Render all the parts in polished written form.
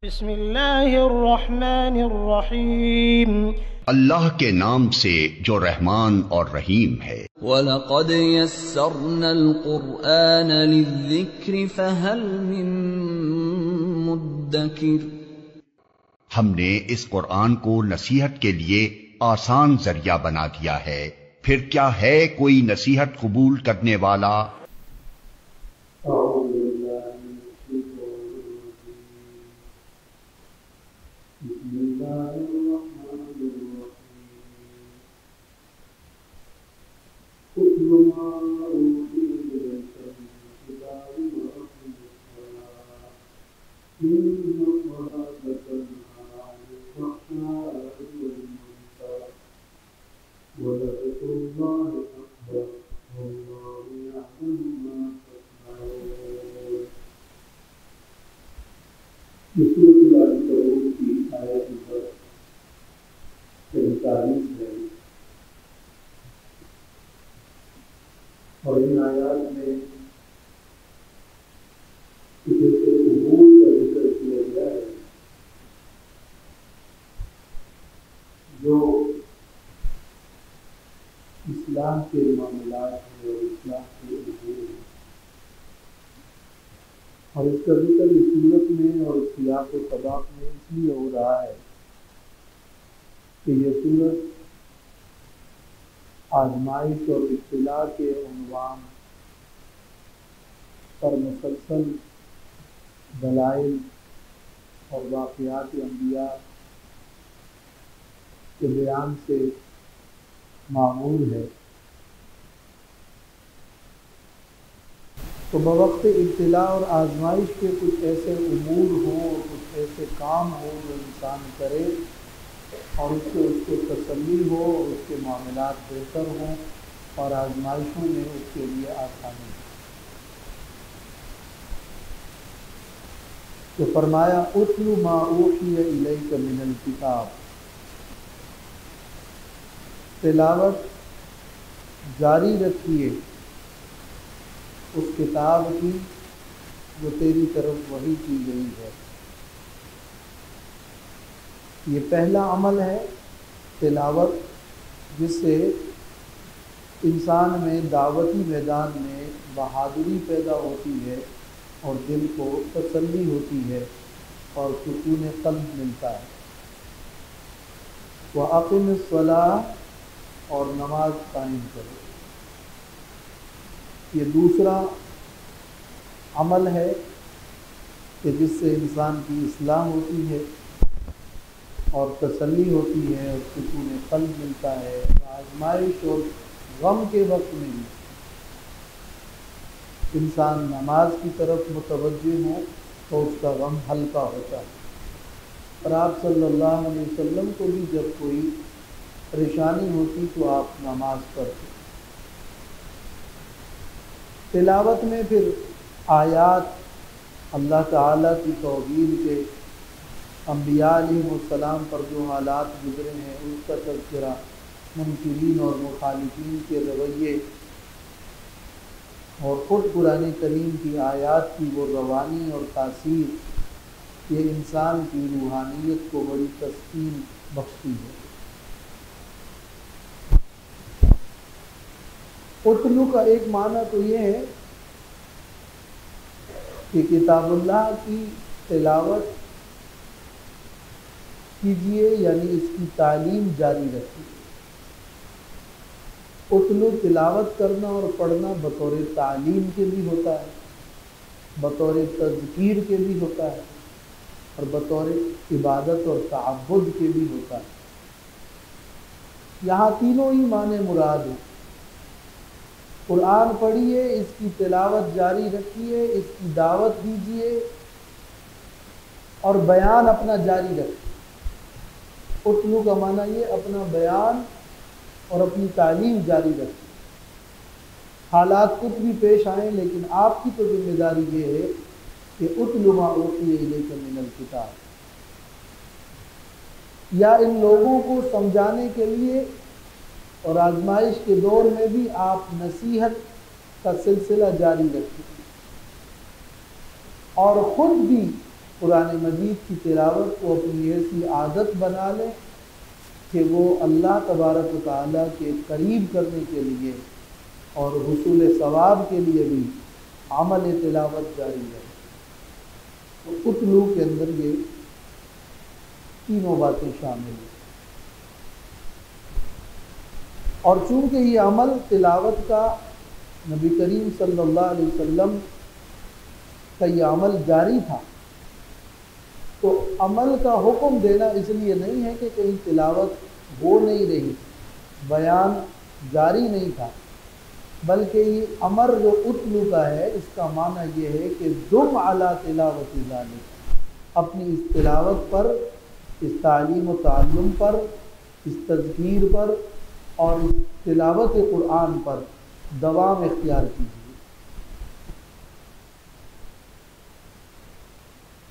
बिस्मिल्लाहिर्रहमानिर्रहीम। अल्लाह के नाम से जो रहमान और रहीम है। वलक़द यस्सरनल क़ुरआन लिज़्ज़िक्रि फ़हल मिन मुद्दकिर। हमने इस कुरान को नसीहत के लिए आसान जरिया बना दिया है, फिर क्या है कोई नसीहत कबूल करने वाला। और इन आयात में किसी से उमूर का जिक्र किया गया है जो इस्लाम के मामलात हैं और इस्लाम के उमूर हैं, और इसका जिक्र इस सूरत में और सियाक़ व सबाक़ में इसलिए हो रहा है कि यह सूरत आजमाइश और इब्तिला के उन्वान पर मुसलसल दलाइल और वाक़यात अंबिया के बयान से मामूल है। तो बवक्त इब्तिला और आजमाइश के कुछ ऐसे उमूर हों और कुछ ऐसे काम हों जो इंसान करे और उसको तसल्ली हो और उसके मामलात बेहतर हों और आजमाइशों में उसके लिए आसानी हो। तो फरमाया उतलु मा ऊहिया इलैका मिनल किताब, तिलावत जारी रखिए उस किताब की जो तेरी तरफ वही की गई है। ये पहला अमल है तिलावत, जिससे इंसान में दावती मैदान में बहादुरी पैदा होती है और दिल को तसल्ली होती है और सुकून क़ल्ब मिलता है। व अक़िमिस सलाह, और नमाज कायम करो। ये दूसरा अमल है कि जिससे इंसान की इस्लाह होती है और तसल्ली होती है और सुकून क़ल्ब मिलता है। आजमाइश और गम के वक्त में भी इंसान नमाज की तरफ मुतवज्जे हो तो उसका गम हल्का होता है। और आप सल्लल्लाहु अलैहि वसल्लम को भी जब कोई परेशानी होती तो आप नमाज पढ़ते। तिलावत में फिर आयात अल्लाह ताला की तौहीद के अंबिया अलैहिस्सलाम पर जो हालात गुजरे हैं उसका तज़किरा, मुनकिरीन और मुखालिफीन के रवैये और ख़ुद कुरान करीम की आयात की वो रवानी और तासीर, ये इंसान की रूहानियत को बड़ी तस्कीन बख्शती है। उतलू का एक माना तो ये है कि किताबुल्लाह की तिलावत कीजिए, यानी इसकी तालीम जारी रखिए। उतलू तिलावत करना और पढ़ना बतौर तालीम के भी होता है, बतौर तज़कीर के भी होता है और बतौर इबादत और तअब्बुद के भी होता है। यहाँ तीनों ही माने मुराद हैं। कुरान पढ़िए, इसकी तिलावत जारी रखिए, इसकी दावत दीजिए और बयान अपना जारी रखिए। उतलू का माना ये अपना बयान और अपनी तालीम जारी रखें। हालात कुछ भी पेश आए, लेकिन आपकी तो जिम्मेदारी ये है कि उतलू मा ऊहिया इलैका मिनल किताब, या इन लोगों को समझाने के लिए और आजमाइश के दौर में भी आप नसीहत का सिलसिला जारी रखें और ख़ुद भी कुरान मजीद की तिलावत को अपनी ऐसी आदत बना लें कि वो अल्लाह तबारक व तआला के करीब करने के लिए और हुसूल सवाब के लिए भी अमल तिलावत जारी है। तो उतलू के अंदर ये तीनों बातें शामिल हैं। और चूंकि ये अमल तिलावत का नबी करीम सल्लल्लाहु अलैहि वसल्लम का ये अमल जारी था, तो अमल का हुक्म देना इसलिए नहीं है कि कहीं तिलावत हो नहीं रही, बयान जारी नहीं था, बल्कि ये अमर जो उतलू का है इसका माना ये है कि दुम अला तिलावत ज़ालिक, अपनी इस तिलावत पर, इस तालीम व ताल्लुम पर, इस तज़कीर पर और इस तिलावत कुरान पर दवाम इख्तियार कीजिए।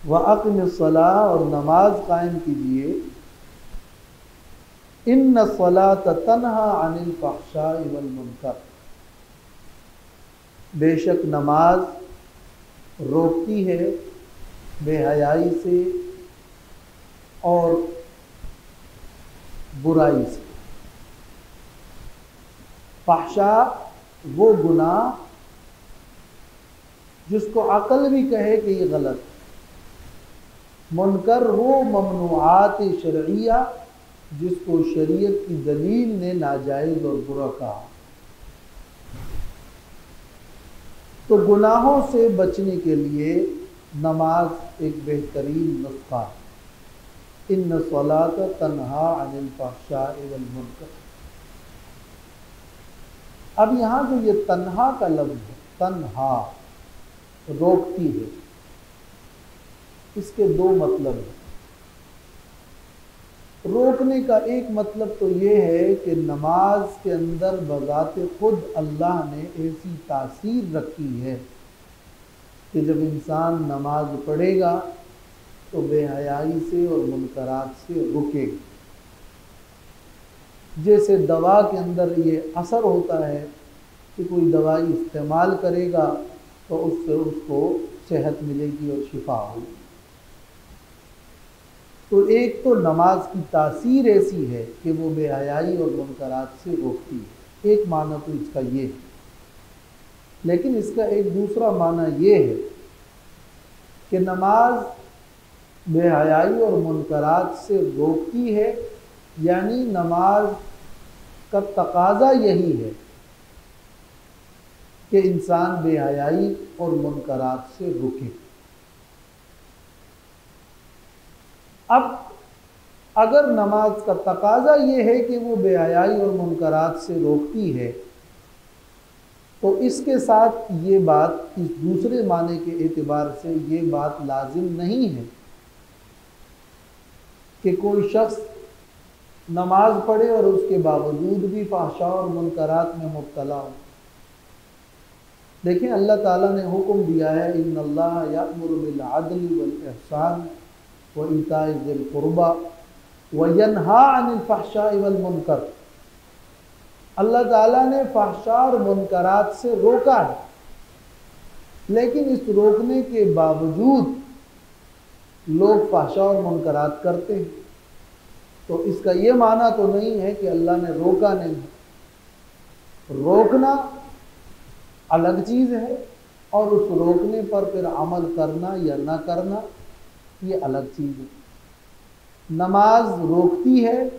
व अक़िमिस्सलाह, और नमाज कायम कीजिए। इन्न सलात तन्हा अनिल फ़हशाइ वल मुनकर, बेशक नमाज रोकती है बेहयाई से और बुराई से। फ़हशा वो गुनाह जिसको अकल भी कहे कि ये गलत, मुनकर वो ममनुआत शरइया जिसको शरीयत की दलील ने नाजायज और बुरा कहा। तो गुनाहों से बचने के लिए नमाज एक बेहतरीन नुस्खा है। इन्न सलात तन्हा अनिल फ़हशाइ वल मुनकर। अब यहाँ जो ये तन्हा का लफ्ज़ है, तन्हा रोकती है, इसके दो मतलब हैं। रोकने का एक मतलब तो ये है कि नमाज के अंदर बज़ाते खुद अल्लाह ने ऐसी तासीर रखी है कि जब इंसान नमाज पढ़ेगा तो बेहयाई से और मुनकरात से रुकेगा। जैसे दवा के अंदर ये असर होता है कि कोई दवाई इस्तेमाल करेगा तो उससे उसको सेहत मिलेगी और शिफा होगी। तो एक तो नमाज की तासीर ऐसी है कि वो बेहयाई और मुनकरात से रोकती है, एक माना तो इसका ये है। लेकिन इसका एक दूसरा माना ये है कि नमाज बेहयाई और मुनकरात से रोकती है, यानी नमाज का तकाजा यही है कि इंसान बेहयाई और मुनकरात से रुके। अब अगर नमाज का तकाजा ये है कि वो बेहयाई और मुनकरात से रोकती है, तो इसके साथ ये बात इस दूसरे माने के एतबार से ये बात लाजिम नहीं है कि कोई शख्स नमाज पढ़े और उसके बावजूद भी फ़हशा और मुनकरात में मुब्तला हो। देखिए, अल्लाह ताला ने हुक्म दिया है, इन्नल्लाह यअमुरु बिल अदली वल इहसान व इताइ ज़िल क़ुरबा व यन्हा अनिल फ़हशाइ वल मुनकर। अल्लाह ताला ने फ़हशा और मुनकरात से रोका है, लेकिन इस रोकने के बावजूद लोग फ़हशा और मुनकरात करते हैं। तो इसका ये माना तो नहीं है कि अल्लाह ने रोका नहीं। रोकना अलग चीज़ है और उस रोकने पर फिर अमल करना या ना करना ये अलग चीज़ है। नमाज रोकती है,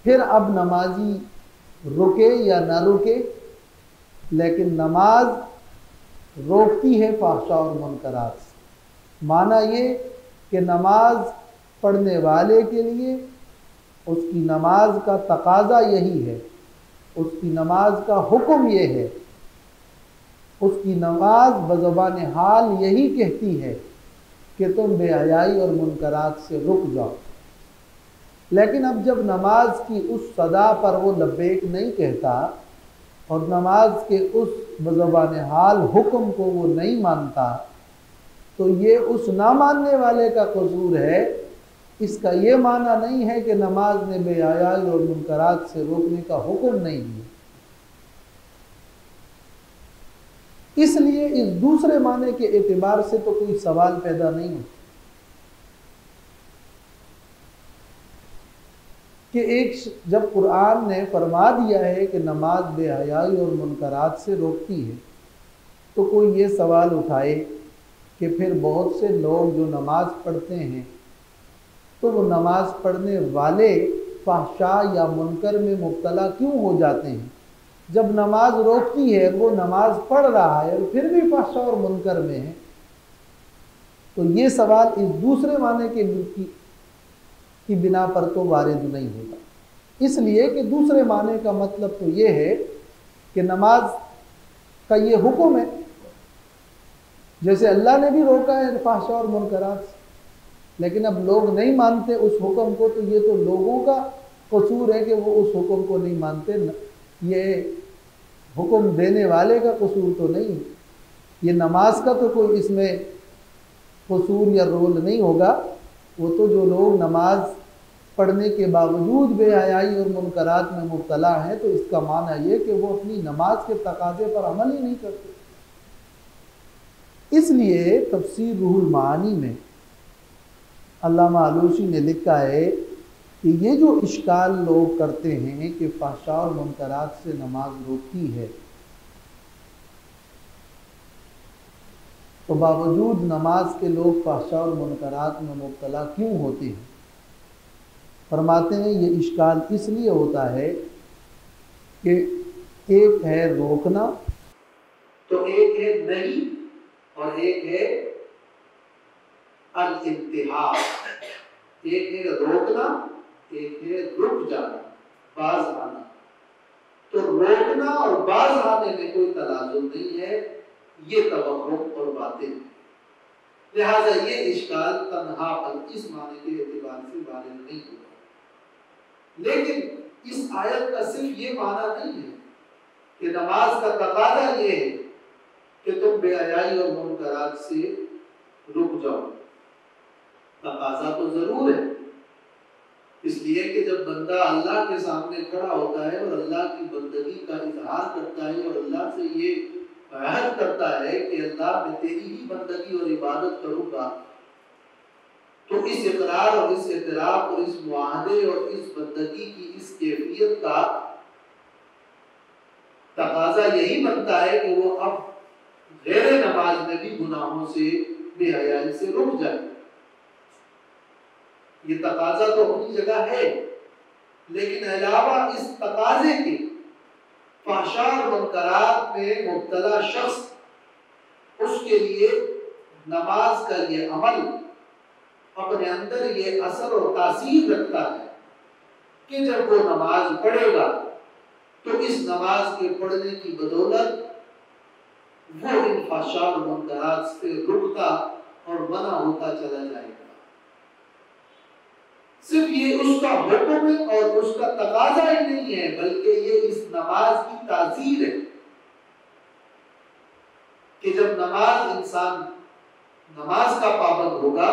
फिर अब नमाजी रुके या ना रुके, लेकिन नमाज रोकती है फ़हशा और मुनकरात से। माना ये कि नमाज पढ़ने वाले के लिए उसकी नमाज का तकाजा यही है, उसकी नमाज का हुक्म ये है, उसकी नमाज बज़बान हाल यही कहती है कि तुम बेहयाई और मुनकरात से रुक जाओ। लेकिन अब जब नमाज की उस सदा पर वो लब्बैक नहीं कहता और नमाज के उस बज़बान हाल हुक्म को वो नहीं मानता, तो ये उस ना मानने वाले का कसूर है। इसका ये माना नहीं है कि नमाज ने बेहयाई और मुनकरात से रोकने का हुक्म नहीं दिया। इसलिए इस दूसरे माने के एतबार से तो कोई सवाल पैदा नहीं होता। कि जब कुरान ने फरमा दिया है कि नमाज बेहयाई और मुनकरात से रोकती है, तो कोई ये सवाल उठाए कि फिर बहुत से लोग जो नमाज पढ़ते हैं तो वो नमाज पढ़ने वाले फहशा या मुनकर में मुब्तला क्यों हो जाते हैं? जब नमाज रोकती है, वो नमाज पढ़ रहा है और फिर भी फहशा और मुनकर में है। तो ये सवाल इस दूसरे माने की बिना पर तो वारिद नहीं होता, इसलिए कि दूसरे माने का मतलब तो ये है कि नमाज का ये हुक्म है, जैसे अल्लाह ने भी रोका है फहशा और मुनकरात से, लेकिन अब लोग नहीं मानते उस हुक्म को, तो ये तो लोगों का कसूर है कि वो उस हुक्म को नहीं मानते, ये हुक्म देने वाले का कसूर तो नहीं। ये नमाज का तो कोई इसमें कसूर या रोल नहीं होगा, वो तो जो लोग नमाज पढ़ने के बावजूद बेहयाई और मुनकरात में मुब्तला हैं, तो इसका माना ये कि वो अपनी नमाज के तकाजे पर अमल ही नहीं करते। इसलिए तफसीर रूहुल मानी में अल्लामा आलूसी ने लिखा है कि ये जो इश्काल लोग करते हैं कि फहशा और मुनकरात से नमाज रोकती है, तो बावजूद नमाज के लोग फहशा और मुनकरात में मुब्तला क्यों होते हैं? फरमाते हैं ये इश्काल इसलिए होता है कि एक है रोकना, तो एक है नहीं, और एक है अल-इंतिहा। एक है रोकना, एक है रुक जाना, बाज आना। तो रोकना और बाज आने में कोई तलाजुम नहीं है, ये तवक्कुफ और बातें हैं। लिहाजा ये इश्काल तन्हापन इस माने के एतबार से वारिद नहीं होगा। लेकिन इस आयत का सिर्फ ये माना नहीं है कि नमाज का तकाजा ये है कि तुम बेहयाई और मुनकरात से रुक जाओ। तकाजा तो जरूर है, इसलिए कि जब बंदा अल्लाह के सामने खड़ा होता है और अल्लाह की बंदगी का इजहार करता है और अल्लाह से ये अहद करता है कि अल्लाह मैं तेरी ही बंदगी और इबादत करूंगा, तो इस इकरार और इस एतराफ और इस मुआहदे और इस बंदगी की इस कैफियत का तकाजा यही बनता है कि वो अब गैर नमाज में भी गुनाहों से बेहयाई से रुक जाए। ये तकाजा तो अपनी जगह है, लेकिन अलावा इस तकाजे के फहशा और मुनकरात में मुब्तला शख्स उसके लिए नमाज का ये अमल अपने अंदर ये असर और तासीर रखता है कि जब वो नमाज पढ़ेगा तो इस नमाज के पढ़ने की बदौलत वो इन फहशा और मुनकरात से रुकता और मना होता चला जाएगा। सिर्फ ये उसका हुक्म है और उसका तकाजा ही नहीं है, बल्कि ये इस नमाज की तासीर है कि जब इंसान नमाज का पाबंद होगा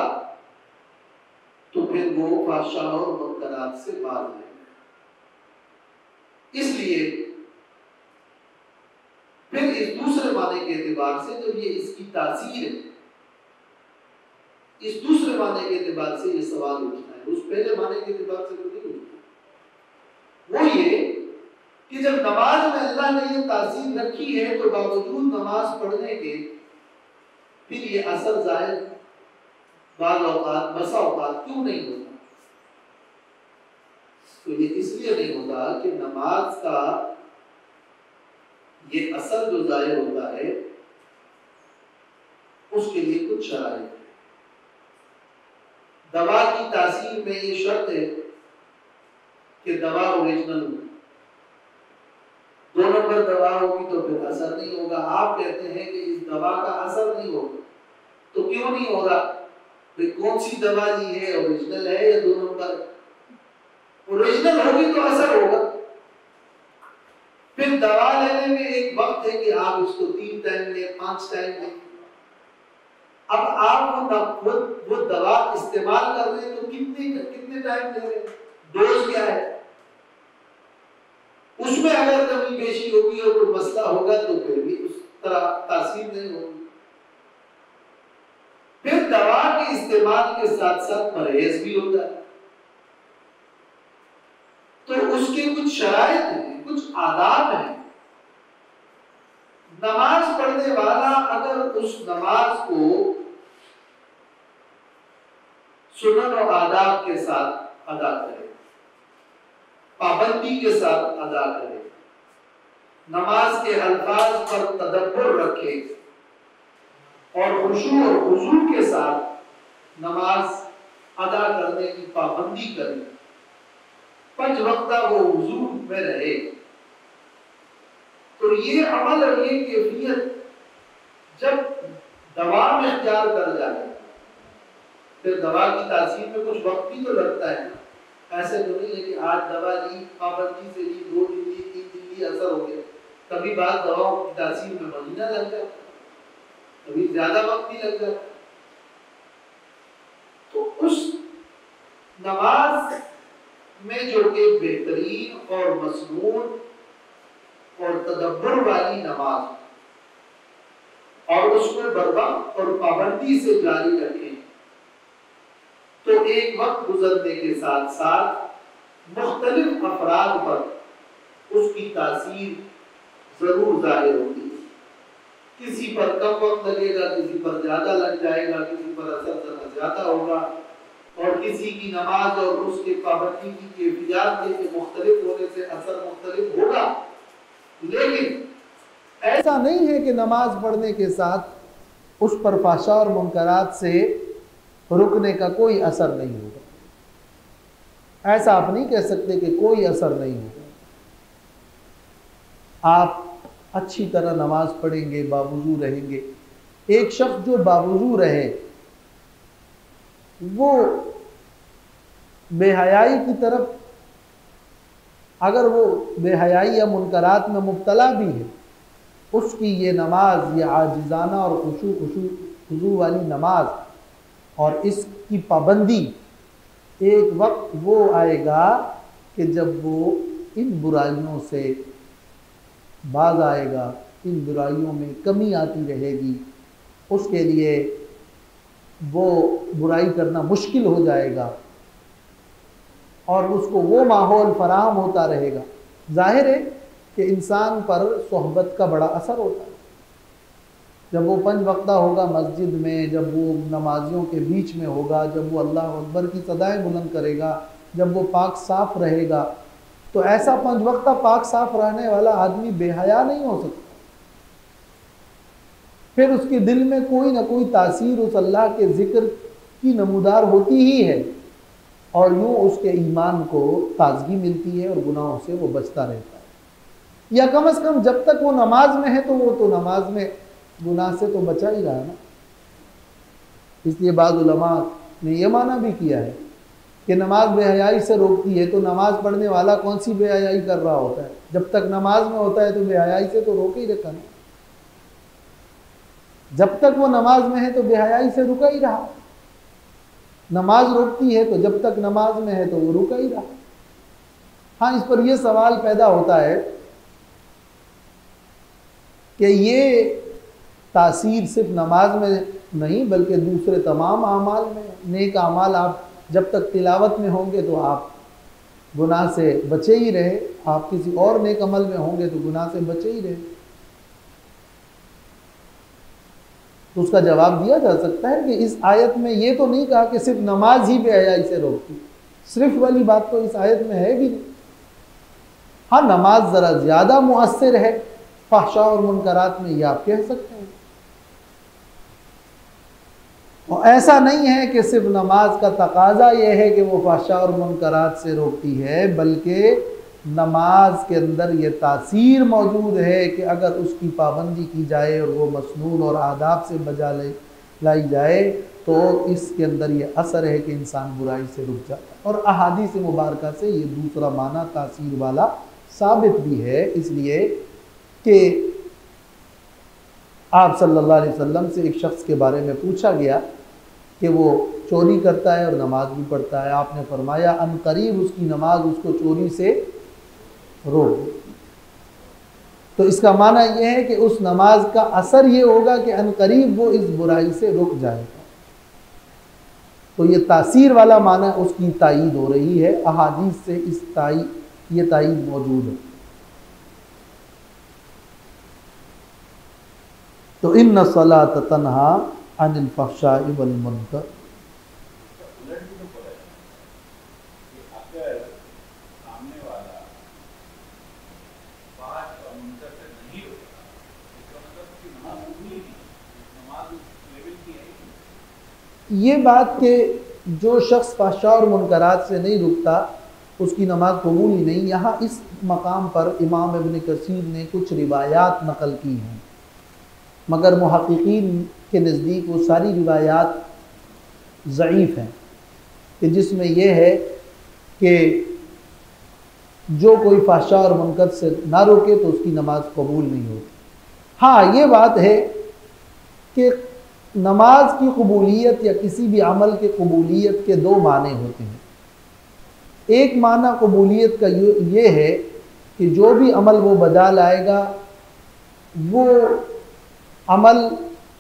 तो फिर वो फहशा और मुनकरात से बाज रहेगा। इसलिए फिर इस दूसरे माने के एतबार से जब ये इसकी तासीर है, इस दूसरे माने के एतबार से ये सवाल उठता है, उस पहले माने के एतबार से तो नहीं उठता। वो ये कि जब नमाज में अल्लाह ने ये तासीर रखी है तो बावजूद नमाज पढ़ने के फिर ये असर जाहिर बाज़ औक़ात बसा औक़ात क्यों नहीं होता? तो ये इसलिए नहीं होता कि नमाज का ये असर जो जाहिर होता है उसके लिए कुछ शराइत है। दवा की तासीर में ये शर्त है कि दवा ओरिजिनल हो। 2 नंबर दवा होगी तो फिर असर नहीं होगा। आप कहते हैं कि इस दवा का असर नहीं होगा, तो क्यों नहीं होगा? भाई कौन सी दवा ली है, ओरिजिनल है या 2 नंबर? ओरिजिनल होगी तो असर होगा। फिर दवा लेने में एक वक्त है कि आप इसको 3 टाइम लें, 5 टाइम लें। अब आप वो दवा इस्तेमाल कर रहे हैं तो कितने टाइम ले रहे हैं? डोज क्या है? उसमें अगर कमी पेशी होगी और कोई मसला होगा तो फिर भी उस तरह तासीर नहीं होगी। फिर दवा के इस्तेमाल के साथ साथ परहेज भी होता है। उसके कुछ शराइत हैं, कुछ आदाब हैं। नमाज पढ़ने वाला अगर उस नमाज को सुनन और आदाब के साथ अदा करे, पाबंदी के साथ अदा करे, नमाज के अल्फाज पर तदब्बुर रखे और खुशू और खुजू के साथ नमाज अदा करने की पाबंदी करे, 5 वक्ता वो वुजू में रहे, तो ये अमल और ये कैफियत जब दवा में इख्तियार कर जाए, फिर दवा की तासीर में कुछ वक्त भी तो लगता है। ऐसे तो नहीं है कि आज दवा ली, पाबंदी से ली, 2 दिन ली, 3 दिन ली, असर हो गया। कभी बाद दवाओं की तासीर में महीना लग जाता, कभी ज्यादा वक्त भी लग जाता। तो उस नमाज में जो कि बेहतरीन और मसनून और तदब्बर वाली नमाज, और उसको बर्बाद और पाबंदी से जारी रखें, तो एक वक्त गुजरने के साथ साथ मुख्तलिफ अफराद पर उसकी तासीर जरूर जाहिर होती है। किसी पर कम वक्त लगेगा, किसी पर ज्यादा लग जाएगा, किसी पर असर ज्यादा होगा, और किसी की नमाज और उसके पाबंदी की कैफियत के मुख्तलिफ होने से असर मुख्तलिफ होगा। लेकिन ऐसा नहीं है कि नमाज पढ़ने के साथ उस पर फाशा और मुनकरात से रुकने का कोई असर नहीं होगा। ऐसा आप नहीं कह सकते कि कोई असर नहीं होगा। आप अच्छी तरह नमाज पढ़ेंगे, बावजू रहेंगे। एक शख्स जो बावजू रहे वो बेहयाई की तरफ, अगर वो बेहयाई या मुनकरात में मुब्तला भी है, उसकी ये नमाज, ये आजिज़ाना और खुशू वाली नमाज और इसकी पाबंदी, एक वक्त वो आएगा कि जब वो इन बुराइयों से बाज आएगा, इन बुराइयों में कमी आती रहेगी, उसके लिए वो बुराई करना मुश्किल हो जाएगा और उसको वो माहौल फराहम होता रहेगा। जाहिर है कि इंसान पर सोहबत का बड़ा असर होता है। जब वो 5 वक्ता होगा मस्जिद में, जब वो नमाजियों के बीच में होगा, जब वो अल्लाह अकबर की सदाएं बुलंद करेगा, जब वो पाक साफ रहेगा, तो ऐसा 5 वक्ता पाक साफ रहने वाला आदमी बेहया नहीं हो सकता। फिर उसके दिल में कोई ना कोई तासीर उस अल्लाह के जिक्र की नमूदार होती ही है, और यूँ उसके ईमान को ताजगी मिलती है और गुनाहों से वो बचता रहता है। या कम से कम जब तक वो नमाज में है तो वो तो नमाज में गुनाह से तो बचा ही रहा ना। इसलिए बाद उलमा ने यह माना भी किया है कि नमाज बेहयाई से रोकती है, तो नमाज पढ़ने वाला कौन सी बेहयाई कर रहा होता है? जब तक नमाज में होता है तो बेहयाई से तो रोक ही रखा ना। जब तक वो नमाज में है तो बेहयाई से रुका ही रहा। नमाज रोकती है तो जब तक नमाज में है तो वो रुका ही रहा। हाँ, इस पर यह सवाल पैदा होता है कि ये तासीर सिर्फ नमाज में नहीं बल्कि दूसरे तमाम आमाल में, नेक आमाल आप जब तक तिलावत में होंगे तो आप गुनाह से बचे ही रहे, आप किसी और नेक अमल में होंगे तो गुनाह से बचे ही रहे। तो उसका जवाब दिया जा सकता है कि इस आयत में ये तो नहीं कहा कि सिर्फ नमाज ही बेहयाई से रोकती, सिर्फ वाली बात तो इस आयत में है भी नहीं। हाँ, नमाज ज़रा ज़्यादा मुअस्सिर है फहशा और मुनकरात में, ये आप कह सकते हैं। और ऐसा नहीं है कि सिर्फ नमाज का तकाजा ये है कि वो फहशा और मुनकरात से रोकती है, बल्कि नमाज के अंदर ये तासीर मौजूद है कि अगर उसकी पाबंदी की जाए और वो मसनून और आदाब से बजा लाई जाए तो इसके अंदर ये असर है कि इंसान बुराई से रुक जाता है। और अहादीस मुबारका से ये दूसरा माना तासीर वाला साबित भी है, इसलिए कि आप सल्लल्लाहु अलैहि वसल्लम से एक शख्स के बारे में पूछा गया कि वो चोरी करता है और नमाज भी पढ़ता है। आपने फरमाया अनकरीब उसकी नमाज उसको चोरी से रोक दे। तो इसका माना यह है कि उस नमाज का असर ये होगा कि अनकरीब वो इस बुराई से रुक जाएगा। तो ये तासीर वाला माना उसकी तायीद हो रही है, अहादीस से इस ये तायीद मौजूद है। तो इन्न सलात तन्हा अनिल फहशाई वल मुनकर। ये बात कि जो शख्स फहशा और मुनकरात से नहीं रुकता उसकी नमाज कबूल ही नहीं, यहाँ इस मकाम पर इमाम इब्न कसीर ने कुछ रिवायात नकल की हैं, मगर मुहक्किकीन के नज़दीक वो सारी रिवायात ज़ईफ़ हैं, कि जिसमें यह है कि जो कोई फहशा और मुनकर से ना रोके तो उसकी नमाज कबूल नहीं होती। हाँ, ये बात है कि नमाज की कबूलियत या किसी भी अमल के कबूलियत के दो माने होते हैं। एक माना कबूलियत का ये है कि जो भी अमल वो बजा लाएगा वो अमल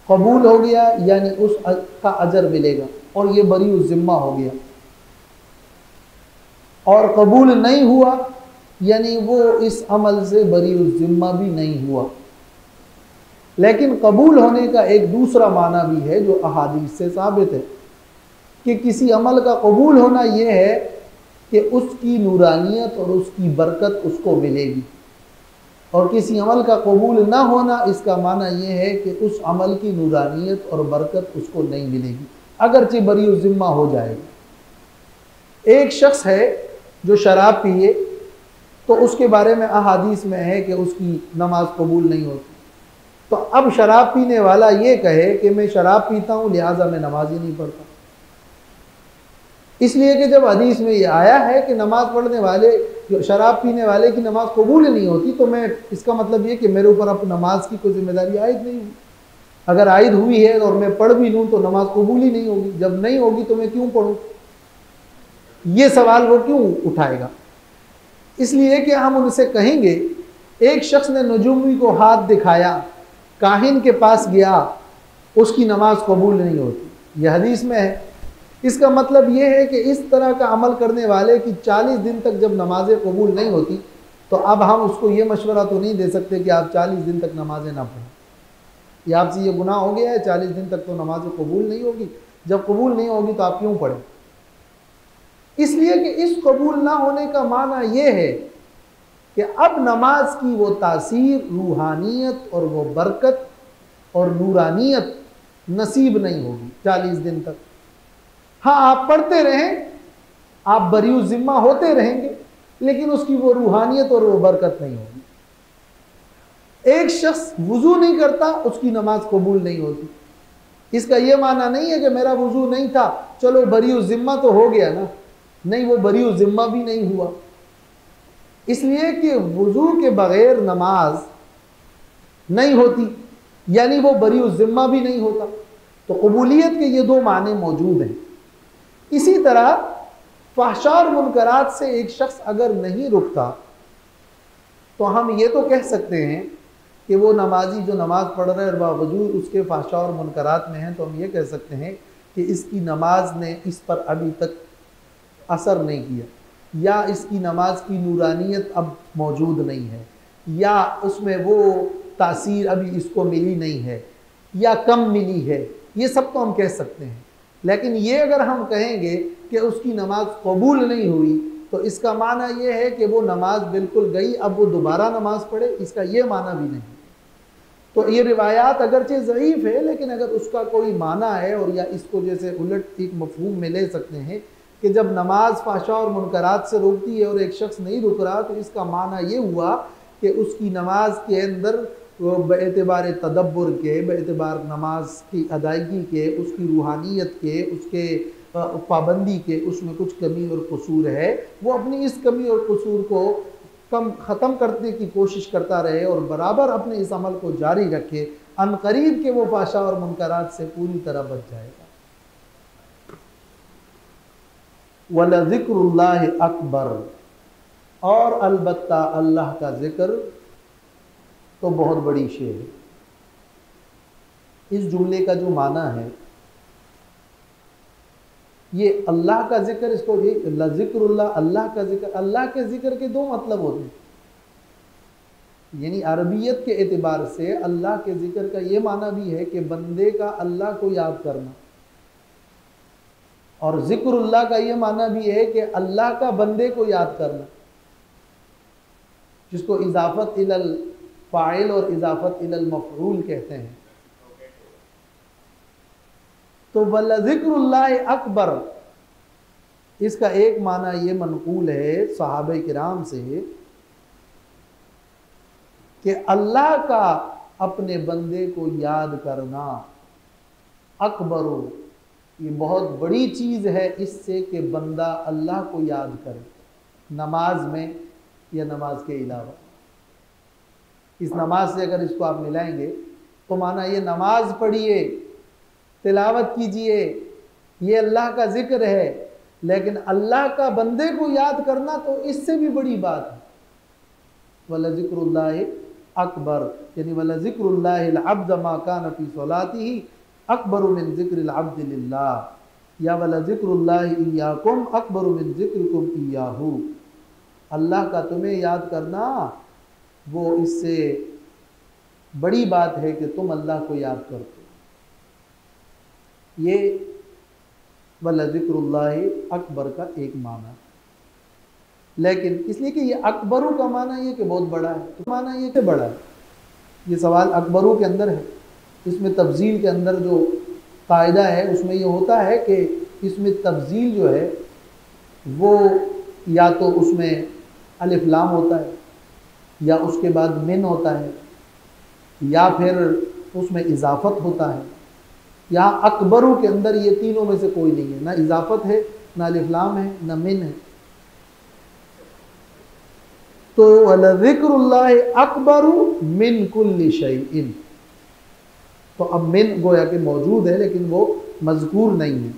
कबूल हो गया, यानी उसका अजर मिलेगा और ये बरी ज़िम्मा हो गया। और कबूल नहीं हुआ यानी वो इस अमल से बरी ज़िम्मा भी नहीं हुआ। लेकिन कबूल होने का एक दूसरा माना भी है जो अहादीस से साबित है कि किसी अमल का कबूल होना यह है कि उसकी नूरानियत और उसकी बरकत उसको मिलेगी, और किसी अमल का कबूल ना होना इसका माना यह है कि उस अमल की नूरानियत और बरकत उसको नहीं मिलेगी, अगरचे बरी ज़िम्मा हो जाएगा। एक शख्स है जो शराब पिए तो उसके बारे में अहादीस में है कि उसकी नमाज कबूल नहीं होती। तो अब शराब पीने वाला ये कहे कि मैं शराब पीता हूँ लिहाजा मैं नमाज ही नहीं पढ़ता, इसलिए कि जब हदीस में ये आया है कि नमाज पढ़ने वाले, शराब पीने वाले की नमाज कबूल नहीं होती, तो मैं इसका मतलब ये कि मेरे ऊपर अब नमाज की कोई जिम्मेदारी आयद नहीं हुई। अगर आयद हुई है और मैं पढ़ भी लूँ तो नमाज कबूल ही नहीं होगी। जब नहीं होगी तो मैं क्यों पढ़ूँ? ये सवाल वो क्यों उठाएगा? इसलिए कि हम उनसे कहेंगे, एक शख्स ने नजूमी को हाथ दिखाया, काहिन के पास गया, उसकी नमाज कबूल नहीं होती, यह हदीस में है। इसका मतलब यह है कि इस तरह का अमल करने वाले की 40 दिन तक जब नमाजें कबूल नहीं होती तो अब हम उसको ये मशवरा तो नहीं दे सकते कि आप 40 दिन तक नमाजें ना पढ़ें, या आपसे ये गुनाह हो गया है, 40 दिन तक तो नमाजें कबूल नहीं होगी, जब कबूल नहीं होगी तो आप क्यों पढ़ें? इसलिए कि इस कबूल ना होने का माना यह है कि अब नमाज की वो तासीर, रूहानियत और वो बरकत और नूरानियत नसीब नहीं होगी 40 दिन तक। हाँ, आप पढ़ते रहें, आप बरी ज़िम्मा होते रहेंगे, लेकिन उसकी वो रूहानियत और वो बरकत नहीं होगी। एक शख्स वुजू नहीं करता, उसकी नमाज कबूल नहीं होती। इसका यह माना नहीं है कि मेरा वुजू नहीं था, चलो बरी ज़िम्मा तो हो गया ना, नहीं, वो बरी ज़िम्मा भी नहीं हुआ। इसलिए कि वुजू के बगैर नमाज नहीं होती, यानी वो बरी ज़िम्मा भी नहीं होता। तो कबूलियत के ये दो माने मौजूद हैं। इसी तरह फहशा और मुनकरात से एक शख्स अगर नहीं रुकता तो हम ये तो कह सकते हैं कि वो नमाजी जो नमाज पढ़ रहे और बावजूद उसके फहशा और मुनकरात में हैं, तो हम ये कह सकते हैं कि इसकी नमाज ने इस पर अभी तक असर नहीं किया, या इसकी नमाज की नूरानियत अब मौजूद नहीं है, या उसमें वो तासीर अभी इसको मिली नहीं है, या कम मिली है। ये सब तो हम कह सकते हैं। लेकिन ये अगर हम कहेंगे कि उसकी नमाज कबूल नहीं हुई तो इसका माना ये है कि वो नमाज बिल्कुल गई, अब वो दोबारा नमाज पढ़े, इसका ये माना भी नहीं। तो ये रिवायात अगरचे ज़ईफ़ है, लेकिन अगर उसका कोई माना है, और या इसको जैसे उलट एक मफहूम में ले सकते हैं कि जब नमाज फहशा और मुनकरात से रोकती है और एक शख्स नहीं रुक रहा, तो इसका माना ये हुआ कि उसकी नमाज के अंदर बेएतबार तदब्बुर के, बेएतबार नमाज की अदायगी के, उसकी रूहानियत के, उसके पाबंदी के, उसमें कुछ कमी और कसूर है। वो अपनी इस कमी और कसूर को ख़त्म करने की कोशिश करता रहे और बराबर अपने इस अमल को जारी रखे, अनकरीब के वो फहशा और मुनकरात से पूरी तरह बच जाएगा। वलज़िक्रुल्लाहि अकबर, और अलबत्ता अल्लाह का जिक्र तो बहुत बड़ी शे है। इस जुमले का जो माना है ये अल्लाह का जिक्र, इसको ज़िक्रुल्लाह, अल्लाह का जिक्र। अल्लाह के जिक्र के दो मतलब होते हैं, यानी अरबियत के एतबार से अल्लाह के जिक्र का ये माना भी है कि बंदे का अल्लाह को याद करना, और ज़िक्रुल्लाह का ये माना भी है कि अल्लाह का बंदे को याद करना, जिसको इजाफत इलल फाइल और इजाफत इलल मफऊल कहते हैं। तो वला ज़िक्रुल्लाह अकबर, इसका एक माना ये मनकूल है सहाबे किराम से कि अल्लाह का अपने बंदे को याद करना अकबरो, ये बहुत बड़ी चीज़ है इससे कि बंदा अल्लाह को याद करे, नमाज में या नमाज के अलावा। इस नमाज से अगर इसको आप मिलाएंगे तो माना ये नमाज पढ़िए, तिलावत कीजिए, ये अल्लाह का जिक्र है, लेकिन अल्लाह का बंदे को याद करना तो इससे भी बड़ी बात है। वला ज़िक्रुल्लाह अकबर, यानी वला ज़िक्रुल्लाहिल अब्द मा कान फी सलातिही अकबरु मिन ज़िक्रिल अब्द लिल्लाह, या वला ज़िक्रुल्लाहि इय्याकुम अकबरु मिन ज़िक्रिकुम इय्याहु। अल्लाह का तुम्हें याद करना वो इससे बड़ी बात है कि तुम अल्लाह को याद करते। ये वला ज़िक्रुल्लाह अकबर का एक माना, लेकिन इसलिए कि ये अकबरू का माना ये कि बहुत बड़ा है, तो माना ये कि बड़ा है। ये सवाल अकबरू के अंदर है, इसमें तफजील के अंदर जो कायदा है उसमें ये होता है कि इसमें तफजील जो है वो या तो उसमें अलिफ लाम होता है, या उसके बाद मिन होता है, या फिर उसमें इजाफत होता है। यहाँ अकबरू के अंदर ये तीनों में से कोई नहीं है, ना इजाफत है, ना अलिफ लाम है, ना मिन है। तो वला ज़िक्रुल्लाह अकबरु मिन कुल्ली शैइन, तो अब मिन गोया कि मौजूद है लेकिन वो मज़कूर नहीं है।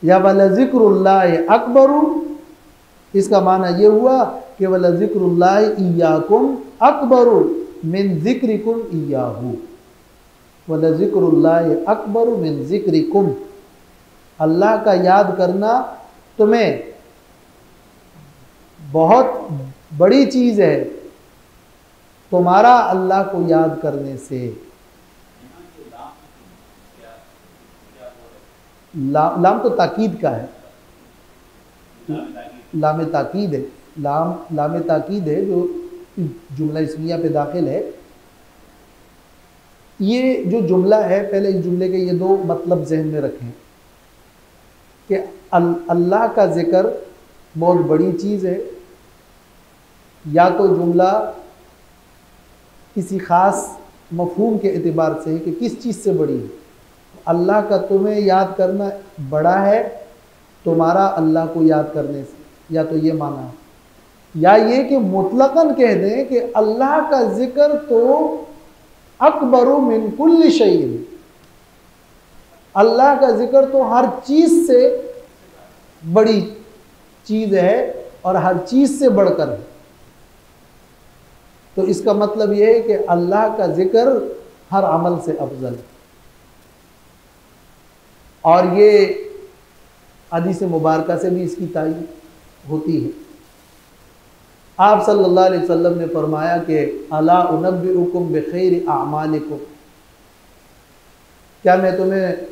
या वला ज़िक्रुल्लाह अकबरु, इसका माना ये हुआ कि वला ज़िक्रुल्लाह इय्याकुम अकबरु मिन ज़िक्रिकुम इय्याहु, वला ज़िक्रुल्लाह अकबरु मिन ज़िक्रिकुम, अल्लाह का याद करना तुम्हें बहुत बड़ी चीज़ है तुम्हारा अल्लाह को याद करने से। लाम तो ताकीद का है, लाम ताकीद है, लाम ताकीद है जो जुमला इस्मिया पे दाखिल है। ये जो जुमला है, पहले इस जुमले के ये दो मतलब जहन में रखें कि अल्लाह का जिक्र बहुत बड़ी चीज़ है, या तो जुमला किसी ख़ास मफ़हूम के एतबार से है कि किस चीज़ से बड़ी है। अल्लाह का तुम्हें याद करना बड़ा है तुम्हारा अल्लाह को याद करने से, या तो ये माना है, या ये कि मुतलकन कह दें कि अल्लाह का जिक्र तो अकबरु मिन कुल्ली शैइन, अल्लाह का जिक्र तो हर चीज़ से बड़ी चीज़ है और हर चीज़ से बढ़कर है। तो इसका मतलब यह है कि अल्लाह का जिक्र हर अमल से अफजल है। और ये हदीस मुबारका से भी इसकी तायीद होती है। आप सल्लल्लाहु अलैहि वसल्लम ने फरमाया कि अला उनब्बिउकुम बिखैरि अमालिकुम, क्या मैं तुम्हें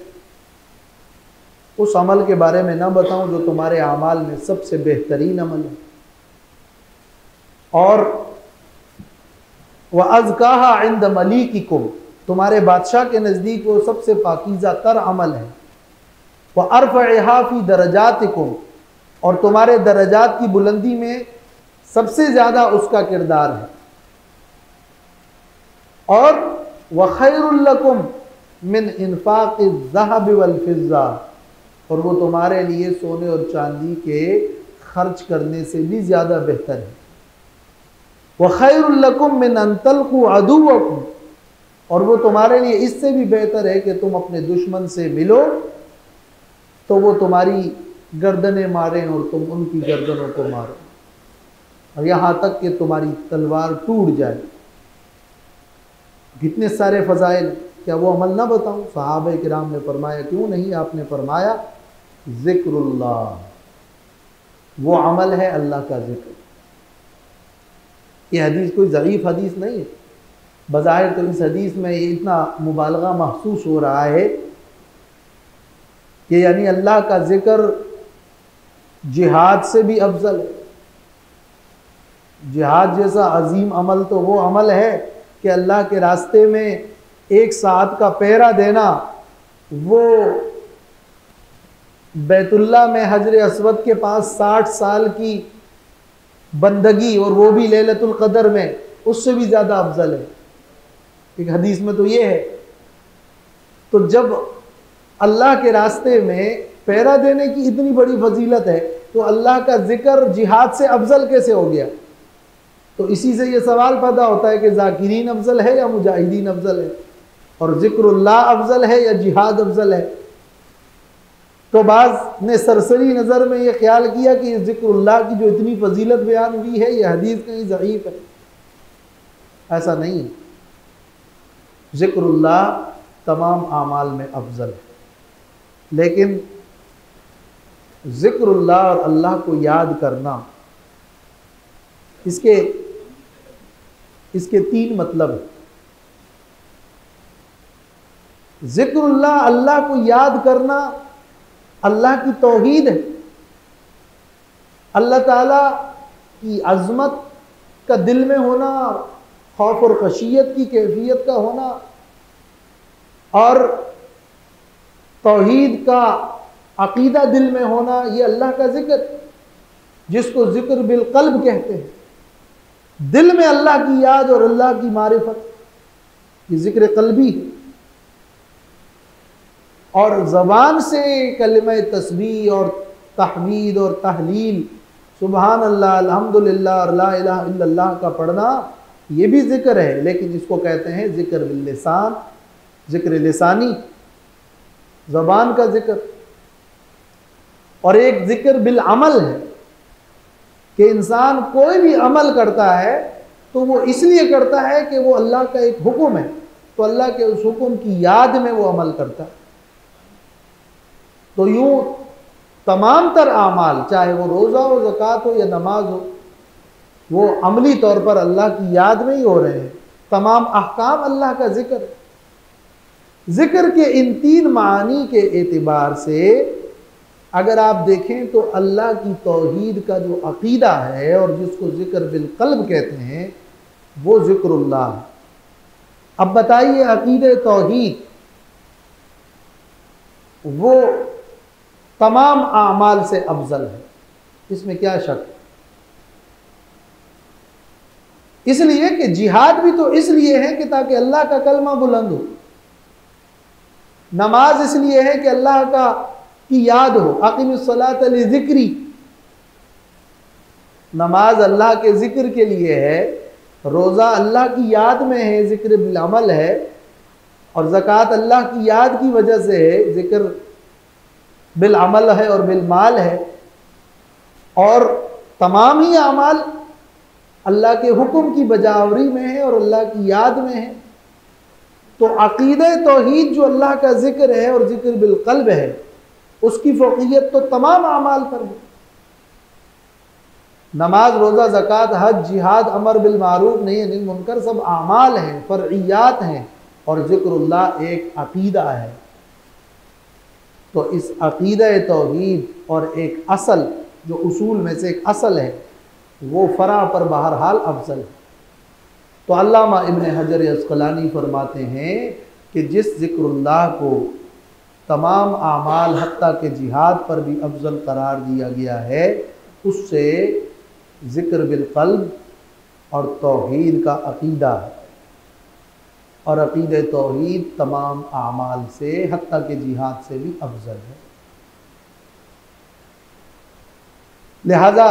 उस अमल के बारे में ना बताऊं जो तुम्हारे अमाल में सबसे बेहतरीन अमल है, और व अज़काहा इंद मलीकिकुम, तुम्हारे बादशाह के नज़दीक वो सबसे पाकीज़ा तर अमल है, व अरफ़अहा फ़ी दरजातिकुम, और तुम्हारे दरजात की बुलंदी में सबसे ज़्यादा उसका किरदार है, और व खैरुल लकुम मिन इन्फ़ाक़ि ज़हब वल फ़िज़्ज़ा, और वो तुम्हारे लिए सोने और चांदी के खर्च करने से भी ज़्यादा बेहतर है। व खैरुल लकुम मिन अन तल्क़ू अदुव्वकुम, और वो तुम्हारे लिए इससे भी बेहतर है कि तुम अपने दुश्मन से मिलो तो वो तुम्हारी गर्दनें मारें और तुम उनकी गर्दनों को मारो, और यहाँ तक कि तुम्हारी तलवार टूट जाए। कितने सारे फ़ज़ाइल। क्या वो अमल ना बताऊं? सहाबा किराम ने फरमाया क्यों नहीं? आपने फरमाया जिक्रुल्लाह, वो अमल है अल्लाह का जिक्र। ये हदीस कोई ज़ईफ़ हदीस नहीं है। बज़ाहिर तो इस हदीस में ये इतना मुबालगा महसूस हो रहा है कि यानी अल्लाह का जिक्र जिहाद से भी अफजल है। जिहाद जैसा अजीम अमल तो वो अमल है कि अल्लाह के रास्ते में 1 साथ का पहरा देना, वो बैतुल्लाह में हजर अस्वद के पास 60 साल की बंदगी, और वो भी लैलतुल क़द्र में, उससे भी ज़्यादा अफजल है। एक हदीस में तो ये है। तो जब अल्लाह के रास्ते में पहरा देने की इतनी बड़ी फजीलत है, तो अल्लाह का जिक्र जिहाद से अफजल कैसे हो गया? तो इसी से ये सवाल पैदा होता है कि ज़ाकिरीन अफजल है या मुजाहिदीन अफजल है, और जिक्रुल्लाह अफजल है या जिहाद अफजल है? तो बाज़ ने सरसरी नज़र में ये ख्याल किया कि इस जिक्रुल्लाह की जो इतनी फजीलत बयान हुई है, यह हदीस कहीं ज़ईफ़ है। ऐसा नहीं है। जिक्रुल्लाह तमाम आमाल में अफजल है, लेकिन जिक्रुल्लाह और अल्लाह को याद करना, इसके 3 मतलब है। जिक्रुल्लाह, अल्लाह को याद करना, अल्लाह की तौहीद है। अल्लाह ताला की अज़मत का दिल में होना, खौफ और खशियत की कैफियत का होना, और तौहीद का अकीदा दिल में होना, ये अल्लाह का जिक्र, जिसको जिक्र बिल क़ल्ब कहते हैं। दिल में अल्लाह की याद और अल्लाह की मारिफत, ये जिक्र क़ल्बी है। और ज़बान से कलिमा तस्बीह और तहमीद और तहलील, सुबहान अल्लाह, अल्हम्दुलिल्लाह और ला इलाहा इल्लल्लाह का पढ़ना, ये भी जिक्र है, लेकिन इसको कहते हैं जिक्र बिल लिसान, जिक्र लिसानी, ज़बान का जिक्र। और एक जिक्र बिल अमल है कि इंसान कोई भी अमल करता है तो वो इसलिए करता है कि वो अल्लाह का एक हुक्म है, तो अल्लाह के उस हुक्म की याद में वो अमल करता है। तो यूं तमाम तर आमाल, चाहे वो रोज़ा हो, ज़कात हो या नमाज हो, वो अमली तौर पर अल्लाह की याद में ही हो रहे हैं। तमाम अहकाम अल्लाह का जिक्र है। जिक्र के इन 3 मानी के एतबार से अगर आप देखें तो अल्लाह की तौहीद का जो अकीदा है और जिसको जिक्र बिल क़ल्ब कहते हैं, वो जिक्रुल्लाह है। अब बताइए, अकीदे तौहीद वो तमाम आमाल से अफजल है, इसमें क्या शक? इसलिए कि जिहाद भी तो इसलिए है कि ताकि अल्लाह का कलमा बुलंद हो। नमाज इसलिए है कि अल्लाह का की याद हो। अक़ीमुस्सलात लिज़िक्री, नमाज अल्लाह के जिक्र के लिए है। रोज़ा अल्लाह की याद में है, जिक्र बिल अमल है। और ज़कात अल्लाह की याद की वजह से है, जिक्र बिल अमल है और बिल माल है। और तमाम ही अमाल अल्लाह के हुक्म की बजावरी में है और अल्लाह की याद में है। तो अक़ीदे तौहीद जो अल्लाह का जिक्र है और जिक्र बिल क़ल्ब है, उसकी फ़ौक़ियत तो तमाम अमाल पर है। नमाज, रोज़ा, ज़कात, हज, जिहाद, अमर बिल मारूफ नहीं अनिल मुनकर, सब अमाल हैं, फ़र्इयात हैं, और ज़िक्रुल्लाह एक अक़ीदा है। तो इस अक़ीदा तौहीद और एक असल, जो उसूल में से एक असल है, वो फ़रा पर बहरहाल अफजल है। तो अल्लामा इब्न हजर अस्क़लानी फरमाते हैं कि जिस ज़िक्रुल्लाह को तमाम आमाल हत्ता के जिहाद पर भी अफजल करार दिया गया है, उससे ज़िक्र बिल क़ल्ब और तौहीद का अक़ीदा है। और अक़ीदे तौहीद तमाम आमाल से हत्ता के जिहाद से भी अफजल है। लिहाजा